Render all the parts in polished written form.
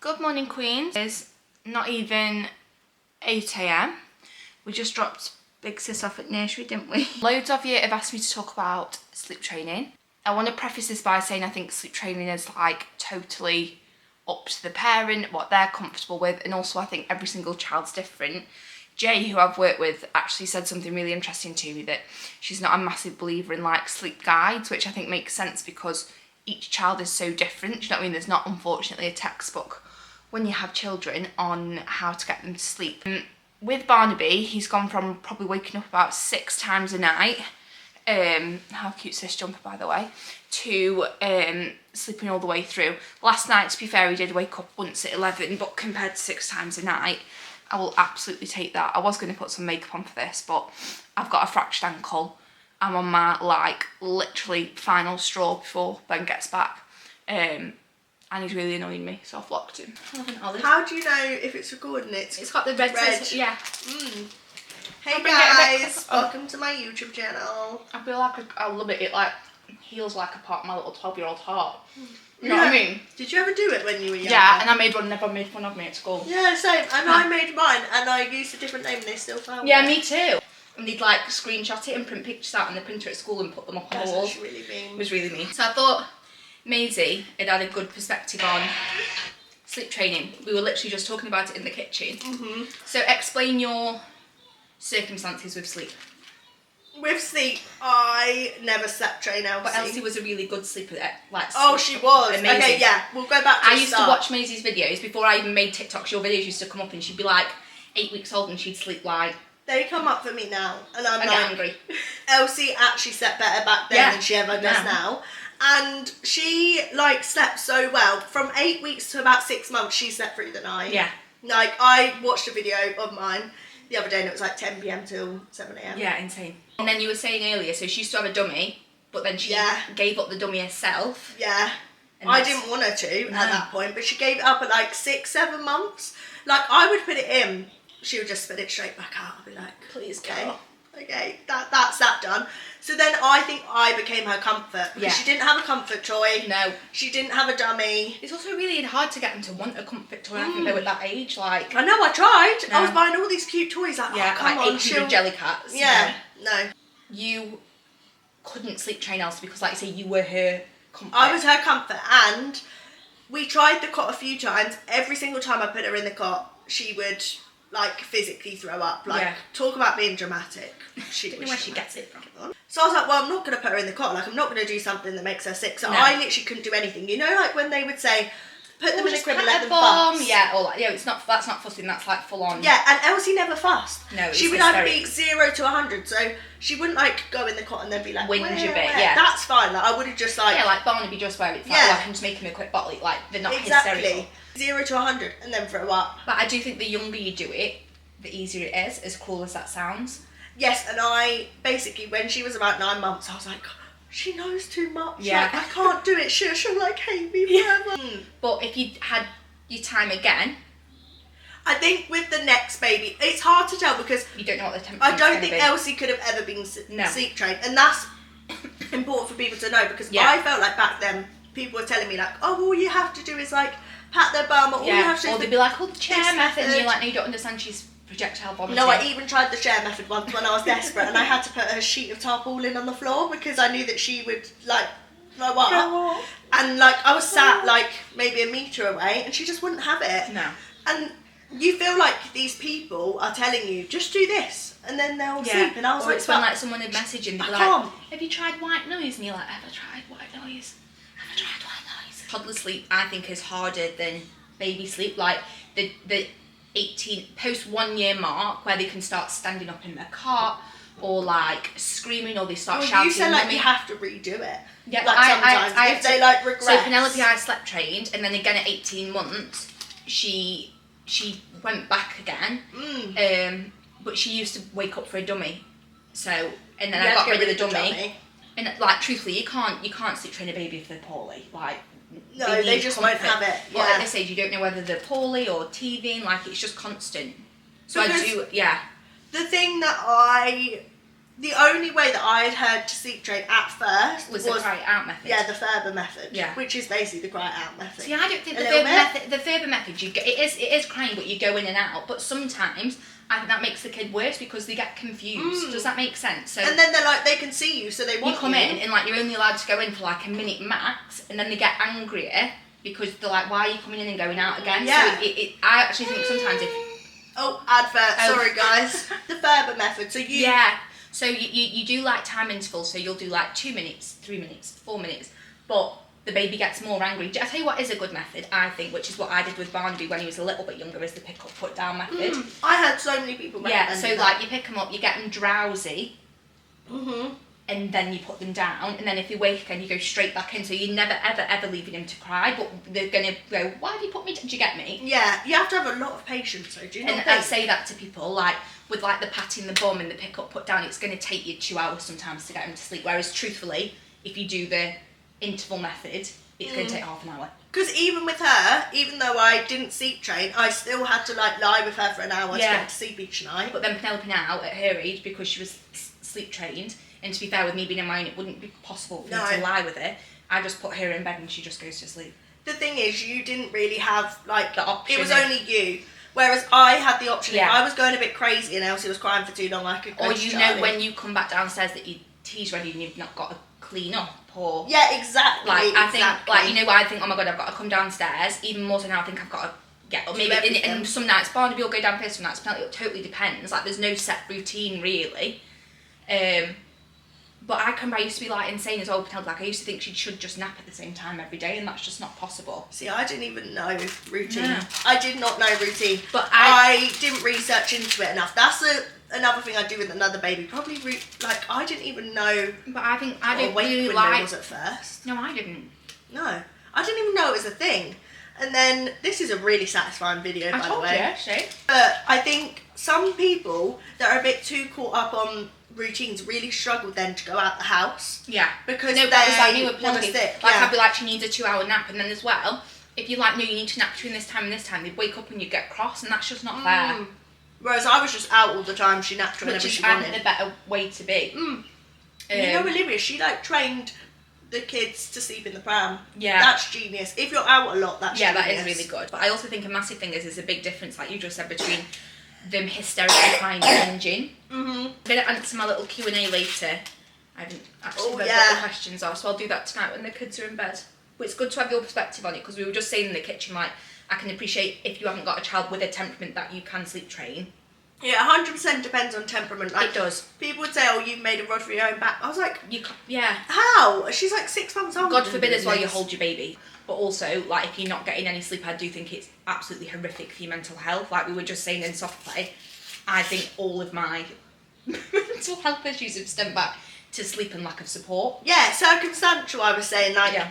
Good morning, Queens. It's not even 8 AM. We just dropped Big Sis off at nursery, didn't we? Loads of you have asked me to talk about sleep training. I want to preface this by saying I think sleep training is like totally up to the parent, what they're comfortable with, and also I think every single child's different. Jay, who I've worked with, actually said something really interesting to me, that she's not a massive believer in like sleep guides, which I think makes sense because each child is so different. Do you know what I mean? There's not, unfortunately, a textbook when you have children on how to get them to sleep. With Barnaby, he's gone from probably waking up about 6 times a night, how cute's this jumper, by the way, to sleeping all the way through. Last night, to be fair, he did wake up once at 11, but compared to 6 times a night, I will absolutely take that. I was going to put some makeup on for this, but I've got a fractured ankle. I'm on my, like, literally final straw before Ben gets back. And he's really annoying me, so I've locked him. How do you know if it's recording it? It's got the red. Yeah. Hey guys, welcome to my YouTube channel. I feel like I love it. It like heals like a part of my little 12-year-old heart. You know what I mean? Did you ever do it when you were younger? Yeah, and I made one. Never made fun of me at school. Yeah, same. And I made mine, and I used a different name, and they still found it. Yeah, me too. And they'd like screenshot it and print pictures out on the printer at school and put them up on the wall. That's really mean. It was really mean. So I thought Maisie had a good perspective on sleep training. We were literally just talking about it in the kitchen. So explain your circumstances with sleep. With sleep, I never slept train Elsie. But Elsie was a really good sleeper. Oh, she was. Amazing. Okay, yeah, we'll go back to I used to watch Maisie's videos before I even made TikToks. Your videos used to come up and she'd be like 8 weeks old and she'd sleep like... They come up for me now, and I'm I like... get angry. Elsie actually slept better back then than she ever does now. And she, like, slept so well. From 8 weeks to about 6 months, she slept through the night. Yeah. Like, I watched a video of mine the other day and it was like 10 PM till 7 AM. Yeah, insane. And then you were saying earlier, so she used to have a dummy, but then she gave up the dummy herself. Yeah. I didn't want her to at that point, but she gave it up at like 6, 7 months. Like, I would put it in, she would just spit it straight back out. I'd be like, please go. Okay, that's that done. So then I think I became her comfort because she didn't have a comfort toy. No. She didn't have a dummy. It's also really hard to get them to want a comfort toy. I think they were at that age, like... I know, I tried. No. I was buying all these cute toys, like, yeah, oh, come like on, 800 jelly cats. Yeah, no. You couldn't sleep train Elsie because, like you say, you were her comfort. I was her comfort, and we tried the cot a few times. Every single time I put her in the cot, she would... like physically throw up, like talk about being dramatic. She don't know where she gets it from. So I was like, well, I'm not going to put her in the cot, like I'm not going to do something that makes her sick. So I literally couldn't do anything. You know, like when they would say, put them in a crib and let them fuss. Yeah, or like, it's not, that's not fussing, that's like full on. Yeah, and Elsie never fussed. No, she would like be 0 to 100, so she wouldn't like go in the cot and then be like, whinge a bit, yeah. That's fine, like I would have just like... Yeah, like Barnaby just where it's like, oh, I can just make him a quick bottle, like they're not hysterical. 0 to 100 and then throw up. But I do think the younger you do it, the easier it is, as cruel as that sounds. Yes, and I basically, when she was about 9 months, I was like, she knows too much. Yeah. Like, I can't do it. She'll like hate me forever. But if you had your time again, I think with the next baby, it's hard to tell because you don't know what the temperature. I don't think Elsie could have ever been sleep trained, and that's important for people to know because I felt like back then people were telling me like, oh, all you have to do is like pat their bum, or all you have to do. Or they'd be like, oh, the chair method, and you're like, no, you don't understand. She's projectile vomiting. No, I even tried the chair method once when I was desperate and I had to put a sheet of tarpaulin on the floor because I knew that she would like throw up. And like I was sat like maybe a metre away and she just wouldn't have it. No. And you feel like these people are telling you, just do this and then they'll sleep. And I was or like, it's when like someone would message and be like, have you tried white noise? And you're like, have I tried white noise? Have I tried white noise? Toddler sleep I think is harder than baby sleep. Like the 18 post 1 year mark where they can start standing up in their cot or like screaming or they start shouting. You said like you have to redo it. Yeah, like sometimes if they like regress. So Penelope I slept trained and then again at 18 months she went back again. But she used to wake up for a dummy. So and then I got rid of the dummy. And like truthfully you can't sleep train a baby if they're poorly. Like no, they just won't have it. But at this age, you don't know whether they're poorly or teething. Like it's just constant. So because I do, The thing that I The only way that I had heard to sleep train at first was the cry out method. Yeah, the Ferber method. Yeah. Which is basically the cry out method. See, I don't think the Ferber method, it is crying, but you go in and out. But sometimes I think that makes the kid worse because they get confused. Does that make sense? So and then they're like, they can see you, so they want you come in and like you're only allowed to go in for like a minute max, and then they get angrier because they're like, why are you coming in and going out again? Yeah. So I actually think sometimes advert. Sorry guys. The Ferber method. So you. Yeah. So you do like time intervals, so you'll do like 2 minutes, 3 minutes, 4 minutes, but the baby gets more angry. I tell you what is a good method, I think, which is what I did with Barnaby when he was a little bit younger, is the pick up, put down method. I had so many people recommend Yeah, so like you pick them up, you get them drowsy, and then you put them down, and then if they wake again, you go straight back in. So you're never ever leaving them to cry, but they're gonna go, why have you put me down? Do you get me? Yeah, you have to have a lot of patience, though. Do you not And think? I say that to people, like with like the patting the bum and the pick up, put down, it's going to take you 2 hours sometimes to get them to sleep. Whereas truthfully, if you do the interval method, it's going to take half an hour. Because even with her, even though I didn't sleep train, I still had to like lie with her for an hour to get to sleep each night. But then Penelope now, at her age, because she was sleep trained, and to be fair, with me being in mine, it wouldn't be possible for me to lie with her. I just put her in bed and she just goes to sleep. The thing is, you didn't really have like the option. It was only you. Whereas I had the option, Yeah. if I was going a bit crazy and Elsie was crying for too long, I could go Or to you Charlie. know when you come back downstairs that your tea's ready and you've not got to clean up, or... Yeah, exactly. Like, I think, like, you know why I think, oh my God, I've got to come downstairs, even more so now I think I've got to get up. Maybe, and some nights, Barnaby will go down first, some nights, it totally depends. Like, there's no set routine, really. But I used to be like insane as well, like I used to think she should just nap at the same time every day, and that's just not possible. See, I didn't even know routine. No. I did not know routine. But I didn't research into it enough. That's another thing I do with another baby. Probably like I didn't even know. But I think I what don't a wake really window like. was at first. No, I didn't. No, I didn't even know it was a thing. And then this is a really satisfying video, by the way. I told you, But I think some people that are a bit too caught up on routines really struggle then to go out the house. Yeah. Because no, that was like me with want to Penelope. stick. Like I'd be like, she needs a 2-hour nap, and then as well, if you're like, no, you need to nap between this time and this time, they'd wake up and you'd get cross, and that's just not fair. Whereas I was just out all the time. She napped whenever she wanted. Which is, I think, the better way to be. You know, Olivia, she like trained the kids to sleep in the pram. Yeah. That's genius. If you're out a lot, that's genius. That is really good. But I also think a massive thing is there's a big difference, like you just said, between them hysterically crying and binging. I'm going to answer my little Q&A later. I haven't actually read what the questions are, so I'll do that tonight when the kids are in bed. But it's good to have your perspective on it, because we were just saying in the kitchen, like, I can appreciate if you haven't got a child with a temperament that you can sleep train. Yeah, 100% depends on temperament. Like, it does. People would say, oh, you've made a rod for your own back. I was like, you can't, yeah. How? She's like 6 months old. God forbid as well you hold your baby. But also, like, if you're not getting any sleep, I do think it's absolutely horrific for your mental health. Like we were just saying in soft play, I think all of my mental health issues have stemmed back to sleep and lack of support. Yeah, circumstantial, I was saying. Like,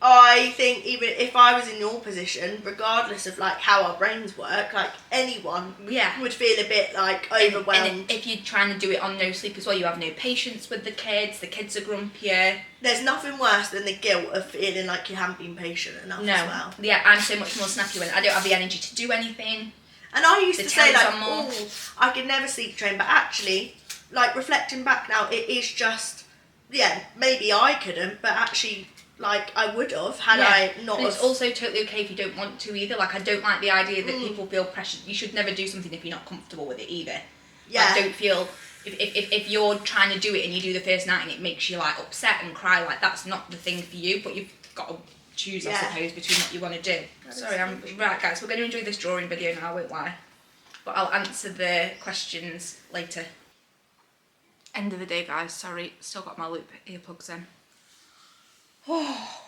I think even if I was in your position, regardless of like how our brains work, like anyone would feel a bit like overwhelmed. And if you're trying to do it on no sleep as well, you have no patience with the kids are grumpier. There's nothing worse than the guilt of feeling like you haven't been patient enough as well. Yeah, I'm so much more snappy when I don't have the energy to do anything. And I used to say like, oh, I could never sleep train, but actually, like reflecting back now, it is just, maybe I couldn't, but actually, like I would have had I not. But it's also totally okay if you don't want to either. Like I don't like the idea that people feel pressured. You should never do something if you're not comfortable with it either. Yeah. Like, don't feel if you're trying to do it and you do the first night and it makes you like upset and cry, like that's not the thing for you. But you've got to choose, I suppose, between what you want to do. Sorry, right, guys. We're going to enjoy this drawing video now. I won't lie. But I'll answer the questions later. End of the day, guys. Sorry, still got my loop earplugs in. Oh,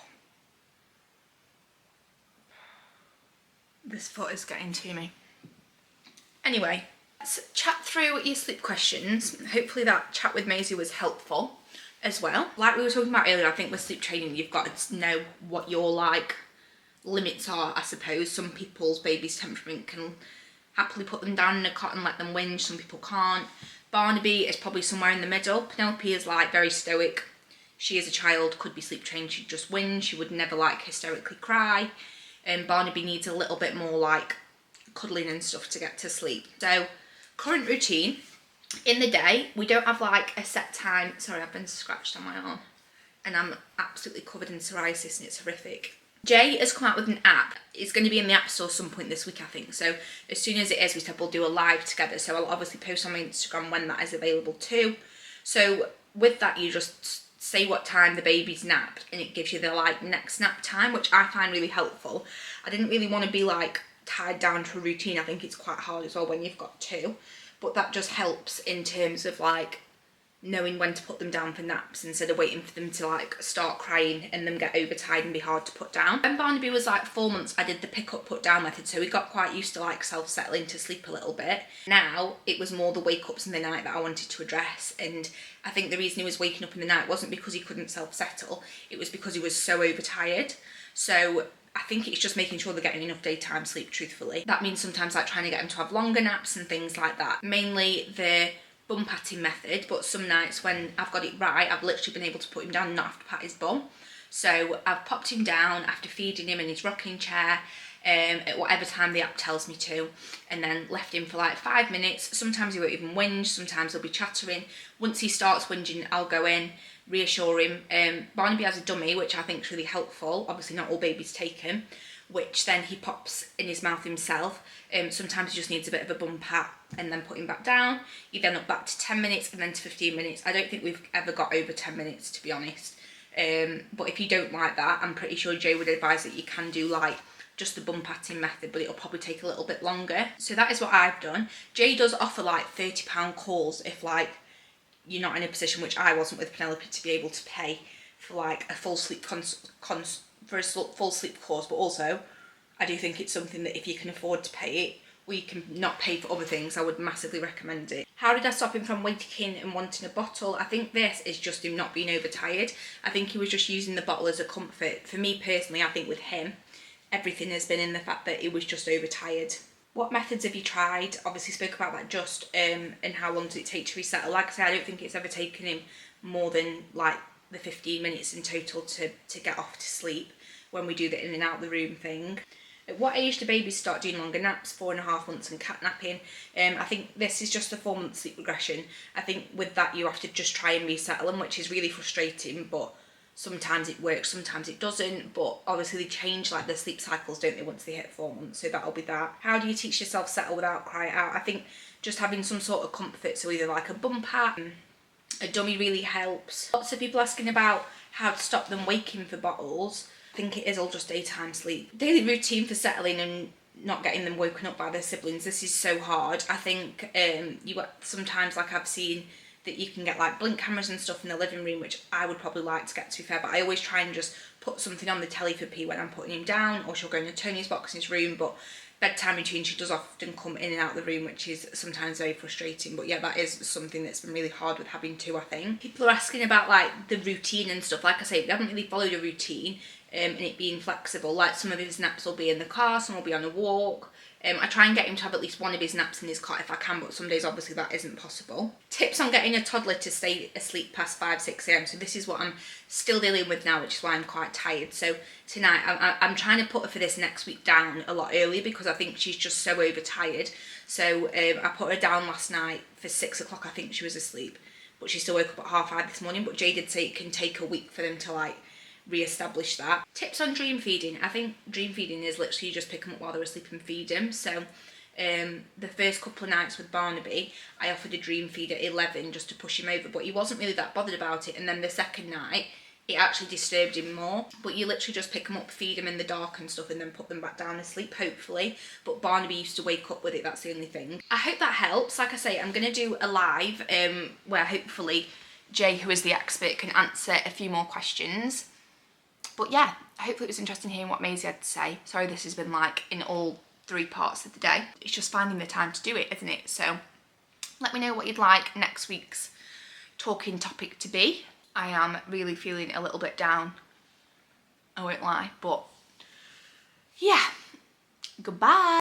this foot is getting to me. Anyway, let's chat through your sleep questions. Hopefully that chat with Maisie was helpful as well. Like we were talking about earlier, I think with sleep training, you've got to know what your like limits are, I suppose. Some people's baby's temperament can happily put them down in a cot and let them whinge. Some people can't. Barnaby is probably somewhere in the middle. Penelope is like very stoic. She as a child could be sleep trained, she'd just whinge, she would never like hysterically cry. And Barnaby needs a little bit more like cuddling and stuff to get to sleep. So, current routine, In the day, we don't have like a set time. Sorry, I've been scratched on my arm and I'm absolutely covered in psoriasis and it's horrific. Jay has come out with an app. It's going to be in the App Store some point this week, I think. So as soon as it is, we said we'll do a live together. So I'll obviously post on my Instagram when that is available too. So with that, you just say what time the baby's napped and it gives you the like next nap time, which I find really helpful. I didn't really want to be like tied down to a routine. I think it's quite hard as well when you've got two, but that just helps in terms of like knowing when to put them down for naps instead of waiting for them to like start crying and them get overtired and be hard to put down. When Barnaby was like 4 months, I did the pick up put down method, so he got quite used to like self-settling to sleep a little bit. Now it was more the wake ups in the night that I wanted to address, and I think the reason he was waking up in the night wasn't because he couldn't self-settle, it was because he was so overtired. So I think it's just making sure they're getting enough daytime sleep, truthfully. That means sometimes like trying to get them to have longer naps and things like that. Mainly the bum patting method, but some nights when I've got it right, I've literally been able to put him down and not have to pat his bum. So I've popped him down after feeding him in his rocking chair at whatever time the app tells me to, and then left him for like 5 minutes. Sometimes he won't even whinge, sometimes he'll be chattering. Once he starts whinging, I'll go in, reassure him. Barnaby has a dummy, which I think is really helpful. Obviously not all babies take him, which then he pops in his mouth himself. Sometimes he just needs a bit of a bum pat and then put him back down. You then up back to 10 minutes and then to 15 minutes. I don't think we've ever got over 10 minutes, to be honest. But if you don't like that, I'm pretty sure Jay would advise that you can do like just the bum patting method, but it'll probably take a little bit longer. So that is what I've done. Jay does offer like £30 calls if like you're not in a position, which I wasn't with Penelope, to be able to pay for like a full sleep full sleep course. But also I do think it's something that if you can afford to pay it, or you can not pay for other things, I would massively recommend it. How did I stop him from waking and wanting a bottle? I think this is just him not being overtired. I think he was just using the bottle as a comfort. For me personally, I think with him, everything has been in the fact that he was just overtired. What methods have you tried? Obviously spoke about that just, and how long did it take to resettle? Like I say, I don't think it's ever taken him more than like the 15 minutes in total to get off to sleep when we do the in and out the room thing. At what age do babies start doing longer naps? 4.5 months and catnapping. I think this is just a 4-month sleep regression. I think with that you have to just try and resettle them, which is really frustrating, but sometimes it works, sometimes it doesn't. But obviously they change like their sleep cycles, don't they, once they hit 4 months, so that'll be that. How do you teach yourself settle without cry out? I think just having some sort of comfort, so either like a bum pat, a dummy really helps. Lots of people asking about how to stop them waking for bottles. I think it is all just daytime sleep. Daily routine for settling and not getting them woken up by their siblings. This is so hard. I think you sometimes, like I've seen, that you can get like blink cameras and stuff in the living room, which I would probably like to get, to be fair, but I always try and just put something on the telly for P when I'm putting him down, or she'll go into Tony's box in his room. But bedtime routine, she does often come in and out of the room, which is sometimes very frustrating. But yeah, that is something that's been really hard with having two, I think. People are asking about like the routine and stuff. Like I say, we haven't really followed a routine, and it being flexible. Like some of his naps will be in the car, some will be on a walk. I try and get him to have at least one of his naps in his car if I can, but some days obviously that isn't possible. Tips on getting a toddler to stay asleep past 5-6 a.m. So this is what I'm still dealing with now, which is why I'm quite tired. So tonight I'm trying to put her for this next week down a lot earlier because I think she's just so overtired. So I put her down last night for 6 o'clock. I think she was asleep, but she still woke up at 5:30 this morning. But Jay did say it can take a week for them to like re-establish that. Tips on dream feeding. I think dream feeding is literally just pick them up while they're asleep and feed them. So the first couple of nights with Barnaby, I offered a dream feed at 11 just to push him over, but he wasn't really that bothered about it. And then the second night, it actually disturbed him more. But you literally just pick them up, feed them in the dark and stuff, and then put them back down to sleep, hopefully. But Barnaby used to wake up with it, that's the only thing. I hope that helps. Like I say, I'm going to do a live where hopefully Jay, who is the expert, can answer a few more questions. But yeah, hopefully it was interesting hearing what Maisie had to say. Sorry this has been like in all 3 parts of the day. It's just finding the time to do it, isn't it? So let me know what you'd like next week's talking topic to be. I am really feeling a little bit down, I won't lie, but yeah, goodbye.